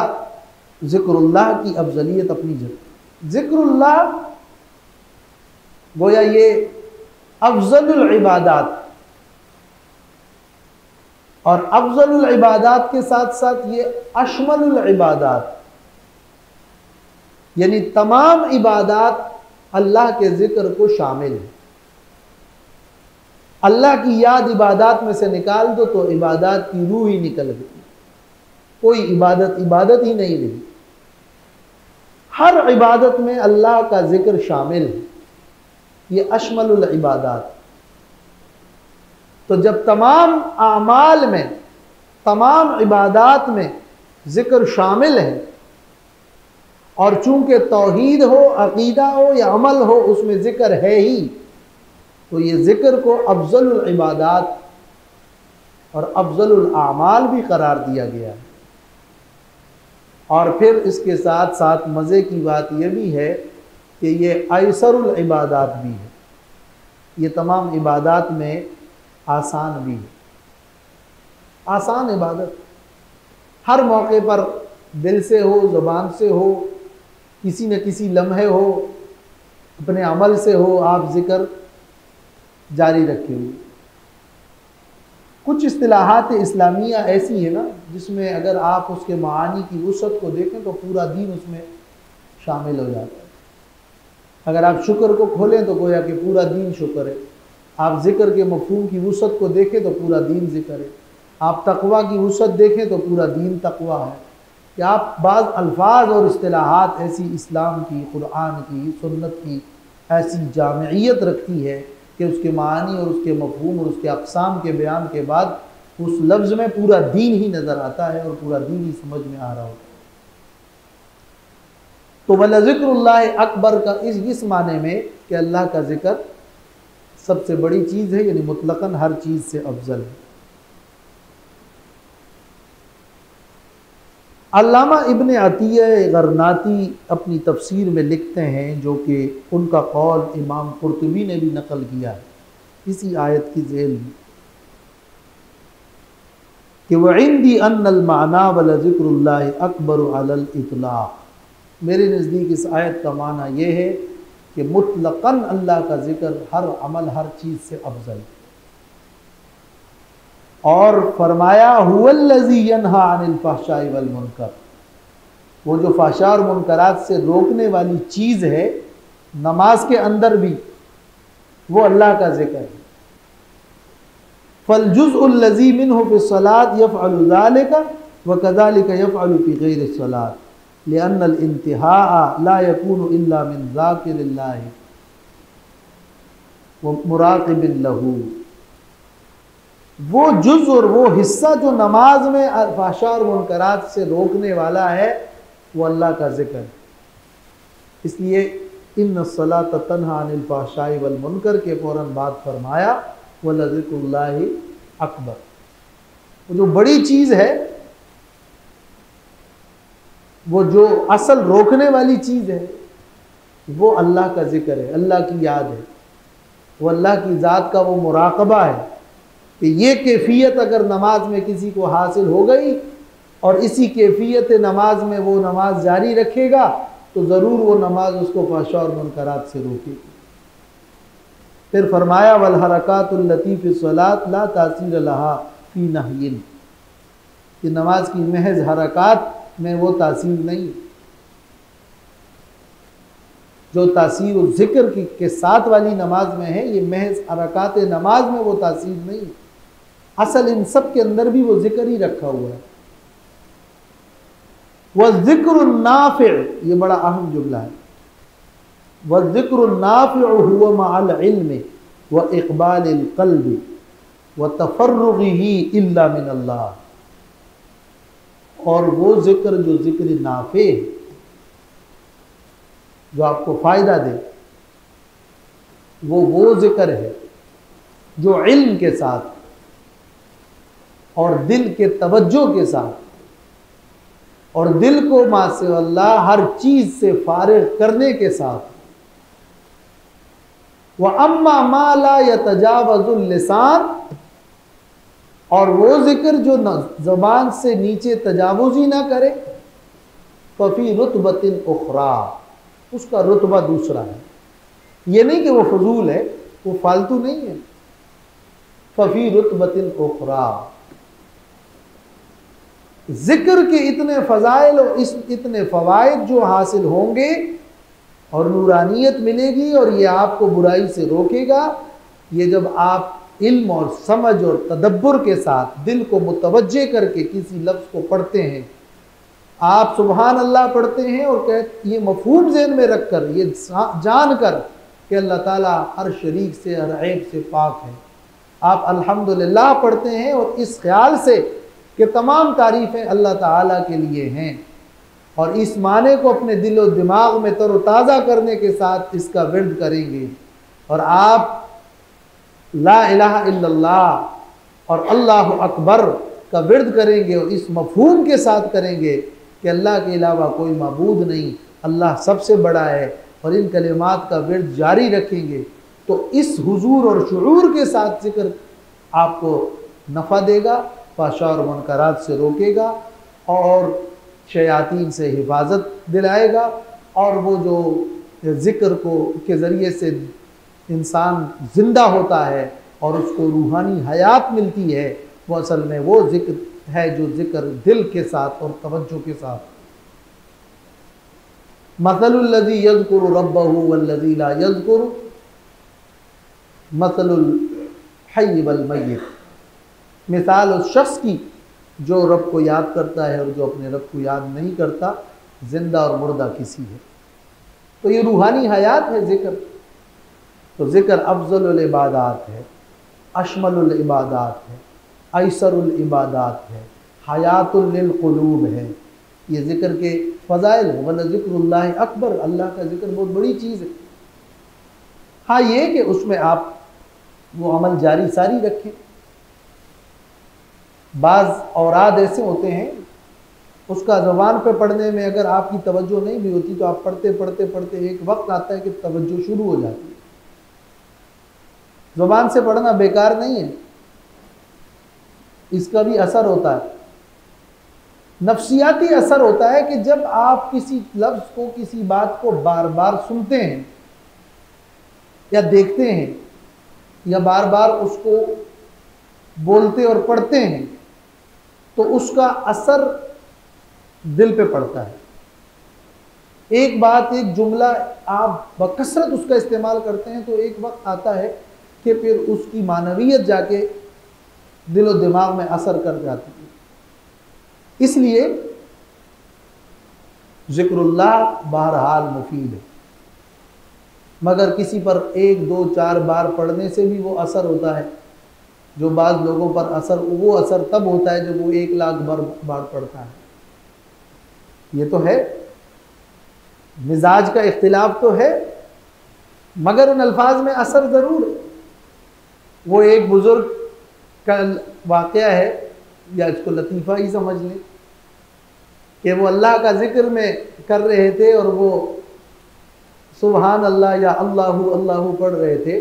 ज़िक्रुल्लाह की अफजलियत अपनी जगह। ज़िक्रुल्लाह गोया ये अफजलुल इबादात, और अफजलुल इबादात के साथ साथ ये अशमलुल इबादात, यानी तमाम इबादात अल्लाह के जिक्र को शामिल है। अल्लाह की याद इबादत में से निकाल दो तो इबादत की रूह ही निकल गई, कोई इबादत इबादत ही नहीं रही। हर इबादत में अल्लाह का जिक्र शामिल है, ये अशमलुल इबादत। तो जब तमाम आमाल में, तमाम इबादत में जिक्र शामिल है, और चूंकि तौहीद हो, अकीदा हो या अमल हो, उसमें जिक्र है ही, तो ये जिक्र को अफजलुल इबादत और अफजलुल आमाल भी करार दिया गया है। और फिर इसके साथ साथ मज़े की बात यह भी है कि ये ऐसरुल इबादत भी है, ये तमाम इबादत में आसान भी है। आसान इबादत हर मौके पर दिल से हो, ज़ुबान से हो, किसी न किसी लम्हे हो, अपने अमल से हो, आप जिक्र जारी रखे हुए। कुछ इस्तिलाहात इस्लामिया ऐसी है ना जिसमें अगर आप उसके मानी की वुसअत को देखें तो पूरा दीन उसमें शामिल हो जाता है। अगर आप शुक्र को खोलें तो गोया कि पूरा दीन शुक्र है। आप जिक्र के मफहूम की वुसअत को देखें तो पूरा दीन जिक्र है। आप तकवा की वुसअत देखें तो पूरा दीन तकवा है। कि आप बाज़ अल्फाज और इस्तिलाहात ऐसी इस्लाम की, कुरान की, सुन्नत की ऐसी जामियत रखती है कि उसके मानी और उसके मफहूम और उसके अक़साम के बयान के बाद उस लफ्ज़ में पूरा दीन ही नज़र आता है और पूरा दीन ही समझ में आ रहा होता है। तो वला ज़िक्रुल्लाह अकबर का इस माने में कि अल्लाह का ज़िक्र सबसे बड़ी चीज़ है, यानी मुतलक़न हर चीज़ से अफजल है। अल्लामा इब्न अतिया गरनाती अपनी तफसीर में लिखते हैं, जो कि उनका कौल इमाम कुर्तुबी ने भी नकल किया है इसी आयत की ज़ेल में, कि वइंदी अन्नल माना वला ज़िक्रुल्लाह अकबर अलल इतलाक़। मेरे नज़दीक इस आयत का माना यह है कि मुतलक़न अल्लाह का ज़िक्र हर अमल, हर चीज़ से अफजल। और फरमाया हुवल्लज़ी यन्हा अनिल फ़हशाई वल मुनकर, वो जो फ़हशा और मुनकरात से रोकने वाली चीज़ है नमाज के अंदर भी, वो अल्लाह का ज़िक्र है। फ़लजुज़उल्लज़ी मिन्हु फ़िस्सलात यफ़अलु ज़ालिका व कज़ालिका यफ़अलु फ़ी ग़ैरिस्सलात लिअन्नल इंतिहा ला यकूनु इल्ला मिन ज़ाकिरिल्लाह व मुराक़िबिन लहू। वो जुज़ और वो हिस्सा जो नमाज में फ़हशा और मुनकरात से रोकने वाला है वो अल्लाह का ज़िक्र है। इसलिए इन्नस्सलात तन्हा अनिल फ़हशाई वल मुनकर के फ़ौरन बाद फरमाया वला ज़िक्रुल्लाह अकबर। वो जो बड़ी चीज़ है, वो जो असल रोकने वाली चीज़ है, वो अल्लाह का ज़िक्र है, अल्लाह की याद है, वो अल्लाह की ज़ात का वो मुराक़बा है कि ये कैफियत अगर नमाज में किसी को हासिल हो गई और इसी कैफियत नमाज में वो नमाज जारी रखेगा तो ज़रूर वो नमाज उसको फ़हशा और मुनकरात से रोकेगी। फिर फरमाया वल हरकातुल लती फ़िस्सलात ला तासीर लहा फ़ी नहयिन, कि नमाज की महज हरकात में वो तासीर नहीं, जो तासीर और ज़िक्र के साथ वाली नमाज में है, ये महज हरकात नमाज में वो तासीर नहीं, असल इन सब के अंदर भी वो ज़िक्र ही रखा हुआ है। वज़्ज़िक्रुन नाफ़िअ, ये बड़ा अहम जुमला है, वज़्ज़िक्रुन नाफ़िअ हुवा मअल इल्मि व इक़बालिल क़ल्बि व तफ़र्रुग़िही इल्ला मिन अल्लाह। और वो ज़िक्र जो ज़िक्र नाफ़े, जो आपको फ़ायदा दे, वो ज़िक्र है जो इल्म के साथ और दिल के तवज्जो के साथ और दिल को मासे अल्लाह हर चीज़ से फारिग करने के साथ, व अम्मा मा ला यतजावज़ुल लिसान, और वो ज़िक्र जो ज़बान से नीचे तजावुज़ ही ना करे, फ़फ़ी रुतबतिन उख़रा, उसका रुतबा दूसरा है। ये नहीं कि वो फजूल है, वो फालतू नहीं है। फ़फ़ी रुतबतिन उख़रा, ज़िक्र के इतने फ़ज़ाइल और इतने फ़वाइद जो हासिल होंगे और नूरानियत मिलेगी और ये आपको बुराई से रोकेगा, ये जब आप इल्म और समझ और तदब्बुर के साथ दिल को मुतवज्जे करके किसी लफ्ज़ को पढ़ते हैं, आप सुबहान अल्लाह पढ़ते हैं और कहते ये मफहूम ज़हन में रखकर, ये जान कर कि अल्लाह ताला हर शरीक से हर ऐब से पाक है, आप अल्हम्दुलिल्लाह पढ़ते हैं और इस ख्याल से कि तमाम तारीफ़ें अल्लाह ताला के लिए हैं, और इस माने को अपने दिल और दिमाग में तरोताज़ा करने के साथ इसका विर्द करेंगे, और आप ला इलाहा इल्लल्लाह और अल्लाहु अकबर का विर्द करेंगे और इस मफहूम के साथ करेंगे कि अल्लाह के अलावा कोई माबूद नहीं, अल्लाह सबसे बड़ा है, और इन कलिमात का विर्द जारी रखेंगे, तो इस हुजूर और शुऊर के साथ जिक्र आपको नफ़ा देगा, फ़ाहशा और मुनकरात से रोकेगा और शयातीन से हिफाजत दिलाएगा, और वो जो ज़िक्र को के ज़रिए से इंसान ज़िंदा होता है और उसको रूहानी हयात मिलती है, वो असल में वो ज़िक्र है जो ज़िक्र दिल के साथ और तवज्जो के साथ। मसलुल लज़ी यज़कुरु रब्बहु वल्लज़ी ला यज़कुरु मसलुल हय्य वल मय्यित, मिसाल उस शख्स की जो रब को याद करता है और जो अपने रब को याद नहीं करता, जिंदा और मुर्दा किसी है। तो ये रूहानी हयात है ज़िक्र। तो ज़िक्र अफ़ज़लुल इबादात है, अशमलुल इबादात है, ऐसरुल इबादात है, हयातुल लिल क़ुलूब है। ये ज़िक्र के फ़ज़ाइल है। वला ज़िक्रुल्लाहि अकबर, अल्लाह का ज़िक्र बहुत बड़ी चीज़ है। हाँ, ये कि उसमें आप वो अमल जारी सारी रखें। बाज़ औराद ऐसे होते हैं, उसका ज़बान पे पढ़ने में अगर आपकी तवज्जो नहीं भी होती तो आप पढ़ते पढ़ते पढ़ते एक वक्त आता है कि तवज्जो शुरू हो जाती है। ज़बान से पढ़ना बेकार नहीं है, इसका भी असर होता है, नफ्सियाती असर होता है कि जब आप किसी लफ्ज़ को, किसी बात को बार बार सुनते हैं या देखते हैं या बार बार उसको बोलते और पढ़ते हैं, तो उसका असर दिल पे पड़ता है। एक बात, एक जुमला आप बकसरत उसका इस्तेमाल करते हैं तो एक वक्त आता है कि फिर उसकी मानवियत जाके दिल और दिमाग में असर कर जाती है। इसलिए ज़िक्रुल्लाह बहरहाल मुफीद है, मगर किसी पर 1, 2, 4 बार पढ़ने से भी वो असर होता है। जो बाज़ लोगों पर असर, वो असर तब होता है जब वो 1 लाख बार पढ़ता है। ये तो है, मिजाज का इख्तिलाफ तो है, मगर उन अल्फाज में असर ज़रूर है। वो एक बुज़ुर्ग का वाक़या है, या इसको लतीफ़ा ही समझ लें, कि वो अल्लाह का ज़िक्र में कर रहे थे और वो सुबहान अल्लाह या अल्लाहु अल्लाहु पढ़ रहे थे,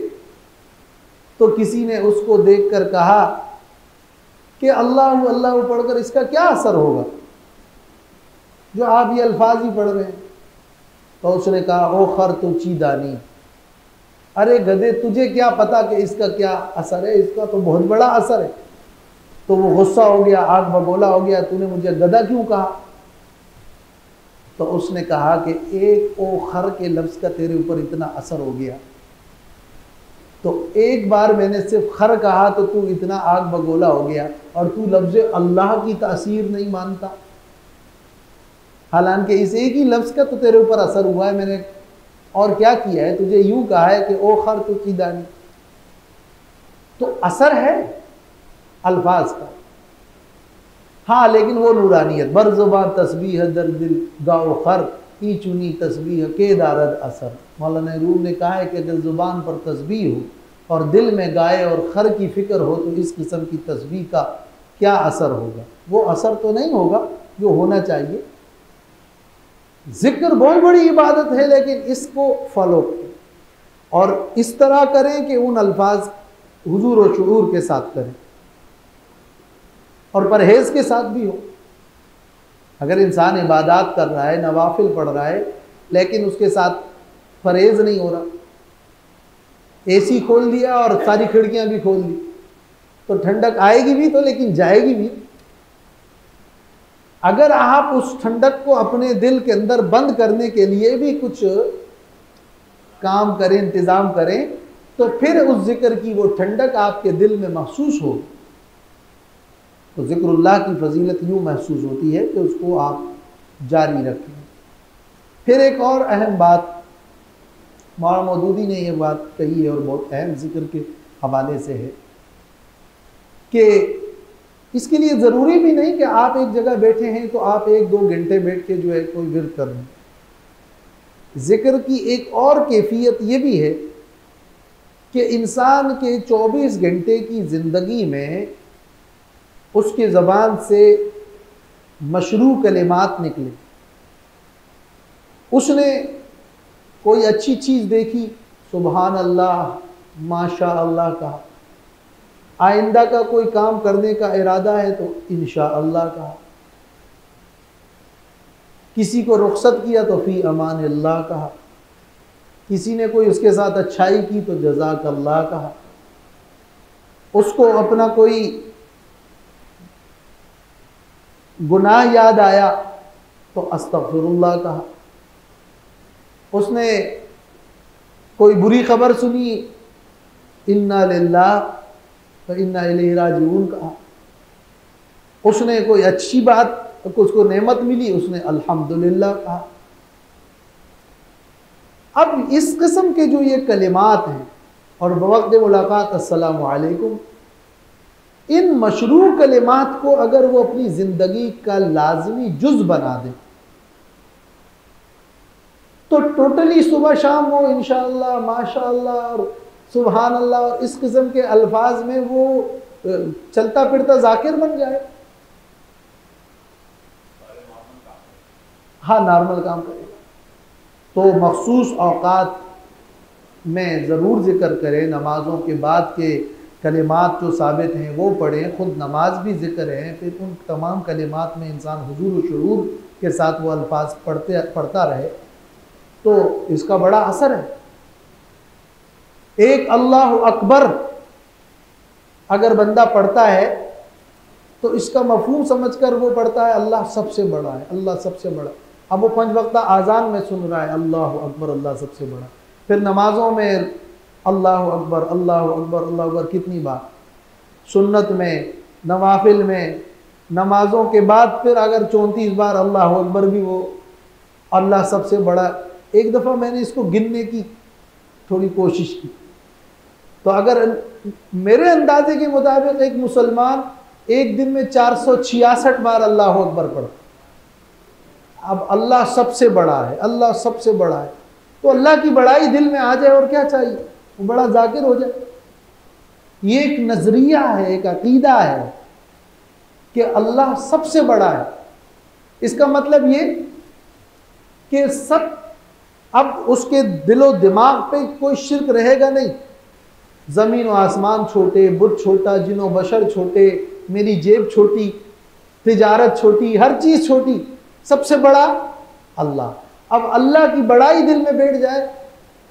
तो किसी ने उसको देखकर कहा कि अल्लाहु अल्लाहु पढ़कर इसका क्या असर होगा जो आप ये अल्फाज ही पढ़ रहे हैं। तो उसने कहा, ओ खर तो चीदानी, अरे गधे तुझे क्या पता कि इसका क्या असर है, इसका तो बहुत बड़ा असर है। तो वो गुस्सा हो गया, आग बगोला हो गया, तूने मुझे गधा क्यों कहा। तो उसने कहा कि एक ओ खर के लफ्ज़ का तेरे ऊपर इतना असर हो गया, तो एक बार मैंने सिर्फ खर कहा तो तू इतना आग बगोला हो गया, और तू लफ्ज़ अल्लाह की तासीर नहीं मानता। हालांकि इस एक ही लफ्ज़ का तो तेरे ऊपर असर हुआ है, मैंने और क्या किया है, तुझे यूं कहा है कि ओ खर तो कीदानी। तो असर है अल्फाज का। हाँ, लेकिन वो नूरानियत, बरजुबान तस्बीह दर दिल गाओ खर ई चुनी तस्बीह के दारद असर। मौलाना रूम ने कहा है कि अगर ज़ुबान पर तस्बीह हो और दिल में गाय और खर की फ़िक्र हो तो इस किस्म की तस्बीह का क्या असर होगा। वो असर तो नहीं होगा जो होना चाहिए। ज़िक्र बहुत बड़ी इबादत है, लेकिन इसको फॉलो करें और इस तरह करें कि उन अल्फाज हुजूर और शुऊर के साथ करें और परहेज़ के साथ भी हो। अगर इंसान इबादत कर रहा है, नवाफिल पढ़ रहा है, लेकिन उसके साथ परहेज़ नहीं हो रहा, एसी खोल दिया और सारी खिड़कियां भी खोल दी, तो ठंडक आएगी भी तो, लेकिन जाएगी भी। अगर आप उस ठंडक को अपने दिल के अंदर बंद करने के लिए भी कुछ काम करें, इंतज़ाम करें, तो फिर उस जिक्र की वो ठंडक आपके दिल में महसूस हो। तो जिक्रुल्लाह की फजीलत यूँ महसूस होती है कि उसको आप जारी रखें। फिर एक और अहम बात, मौलाना मौदूदी ने यह बात कही है और बहुत अहम जिक्र के हवाले से है कि इसके लिए ज़रूरी भी नहीं कि आप एक जगह बैठे हैं तो आप 1-2 घंटे बैठ के जो है कोई विर्द कर लें। जिक्र की एक और कैफियत ये भी है कि इंसान के 24 घंटे की ज़िंदगी में उसके ज़बान से मशरू कलिमात निकले। उसने कोई अच्छी चीज़ देखी, सुबहान अल्लाह, माशा अल्लाह कहा। आइंदा का कोई काम करने का इरादा है तो इंशा अल्लाह कहा। किसी को रुखसत किया तो फी अमान अल्लाह कहा। किसी ने कोई उसके साथ अच्छाई की तो जज़ाक अल्लाह कहा। उसको अपना कोई गुनाह याद आया तो अस्तगफिरुल्लाह कहा। उसने कोई बुरी खबर सुनी, इन्ना लिल्लाह व इन्ना इलैहि राजिऊन कहा। उसने कोई अच्छी बात, उसको नेमत मिली, उसने अल्हम्दुलिल्लाह कहा। अब इस किस्म के जो ये कलिमात हैं और बवक्त मुलाकात अस्सलामु अलैकुम, इन मशरू कलिमात को अगर वो अपनी ज़िंदगी का लाजमी जुज़ बना दें तो टोटली सुबह शाम वो इंशाअल्लाह, माशाअल्लाह और सुबहान अल्लाह और इस किस्म के अल्फाज में वो चलता फिरता जाकिर बन जाए। हाँ, नॉर्मल काम करेगा। तो मखसूस औकात में ज़रूर ज़िक्र करें। नमाज़ों के बाद के कलिमात जो साबित हैं वो पढ़ें। ख़ुद नमाज भी ज़िक्र है, फिर उन तमाम कलिमात में इंसान हुजूर व शुऊर के साथ वो अल्फाज पढ़ता रहे तो इसका बड़ा असर है। एक अल्लाह अकबर अगर बंदा पढ़ता है तो इसका मफहूम समझकर वो पढ़ता है अल्लाह सबसे बड़ा है, अल्लाह सबसे बड़ा। अब वो 5 वक्ता आज़ान में सुन रहा है अल्लाह अकबर, अल्लाह सबसे बड़ा। फिर नमाज़ों में अल्लाह अकबर, अल्लाह अकबर, अल्लाह अकबर कितनी बार, सुन्नत में, नवाफिल में, नमाज़ों के बाद फिर अगर 34 बार अल्लाह अकबर भी वो अल्लाह सबसे बड़ा। एक दफ़ा मैंने इसको गिनने की थोड़ी कोशिश की तो अगर मेरे अंदाजे के मुताबिक एक मुसलमान एक दिन में 466 बार अल्लाह अकबर पढ़ता। अब अल्लाह सबसे बड़ा है, अल्लाह सबसे बड़ा है, तो अल्लाह की बड़ाई दिल में आ जाए और क्या चाहिए, वो बड़ा जाकिर हो जाए। ये एक नजरिया है, एक अकीदा है कि अल्लाह सबसे बड़ा है। इसका मतलब ये कि सब, अब उसके दिलो दिमाग पे कोई शिर्क रहेगा नहीं। ज़मीन और आसमान छोटे, बुत छोटा, जिनो बशर छोटे, मेरी जेब छोटी, तिजारत छोटी, हर चीज़ छोटी, सबसे बड़ा अल्लाह। अब अल्लाह की बड़ाई दिल में बैठ जाए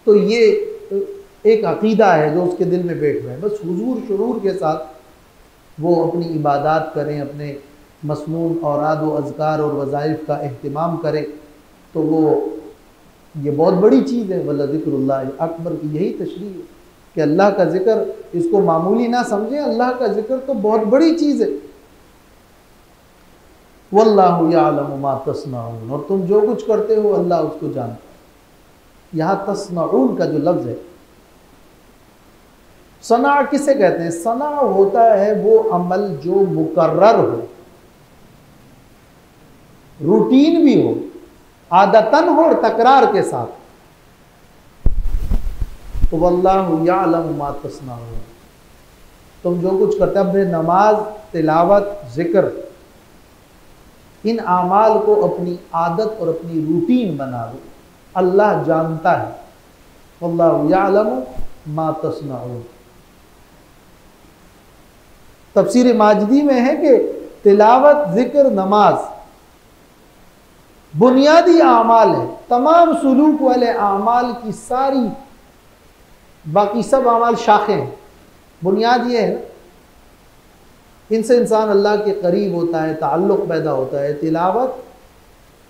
तो ये एक अकीदा है जो उसके दिल में बैठ रहा है। बस हुजूर शुरूर के साथ वो अपनी इबादत करें, अपने मसनून औराद व अज़कार और वज़ाइफ का एहतिमाम करें तो वो ये बहुत बड़ी चीज़ है। वला ज़िक्रुल्लाह अकबर की यही तशरीह है कि अल्लाह का ज़िक्र, इसको मामूली ना समझें, अल्लाह का ज़िक्र तो बहुत बड़ी चीज़ है। वल्लाहु यअलमु मा तस्नऊन, और तुम जो कुछ करते हो अल्लाह उसको जानता है। यहाँ तस्नऊन का जो लफ्ज़ है, सना किसे कहते हैं? सना होता है वो अमल जो मुकर्रर हो, रूटीन भी हो, आदतन हो और तकरार के साथ। तो वल्लाहु यअलमु मा तस्नऊन, तुम जो कुछ करते हो, अपने नमाज, तिलावत, जिक्र, इन आमाल को अपनी आदत और अपनी रूटीन बना लो। अल्लाह जानता है। वल्लाहु यअलमु मा तस्नऊन। तफसीर माजिदी में है कि तिलावत, जिक्र, नमाज बुनियादी आमाल है। तमाम सुलूक वाले आमाल की सारी बाकी सब आमाल शाखें हैं। बुनियाद ये है ना, इनसे इंसान अल्लाह के करीब होता है, ताल्लुक़ पैदा होता है। तिलावत,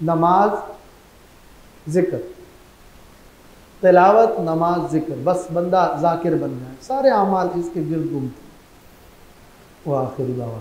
नमाज, जिक्र, तिलावत, नमाज, जिक्र, बस बंदा जाकिर बन जाए, सारे अमाल इसके गिर्द घूमते। वो आखिरी दावा।